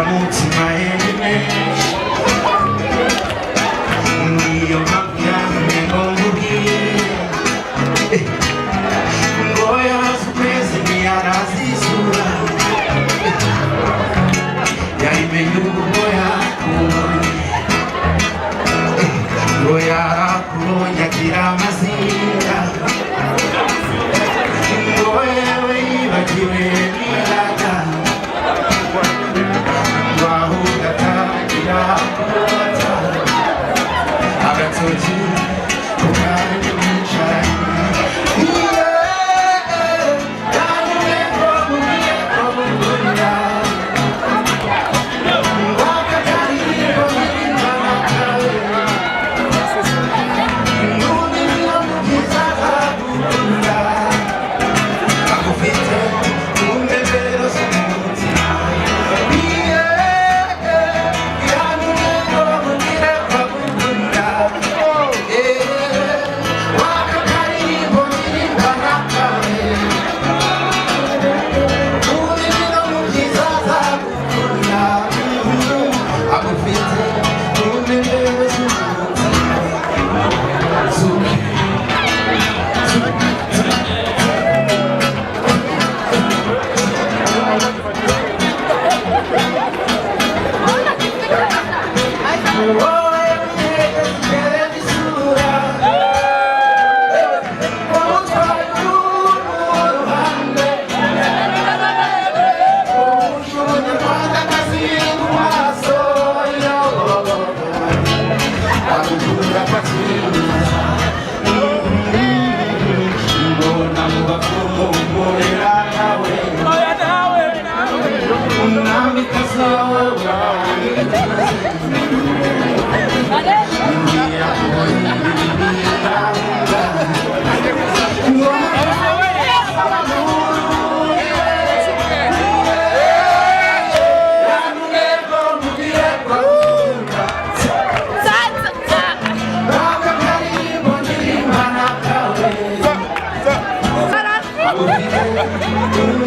mutima yenyine niyo mpamvu yantumye ngo nkubwire ngo yarazi ukwezi ntiyarazi isura yayimenye ubwo yakubonye ngo yarakubonye agira amazinga ngo yewe yibagiwe n'irata ngo ahubwo atagira kubata agatoki ku kandi wicaranye Thank you.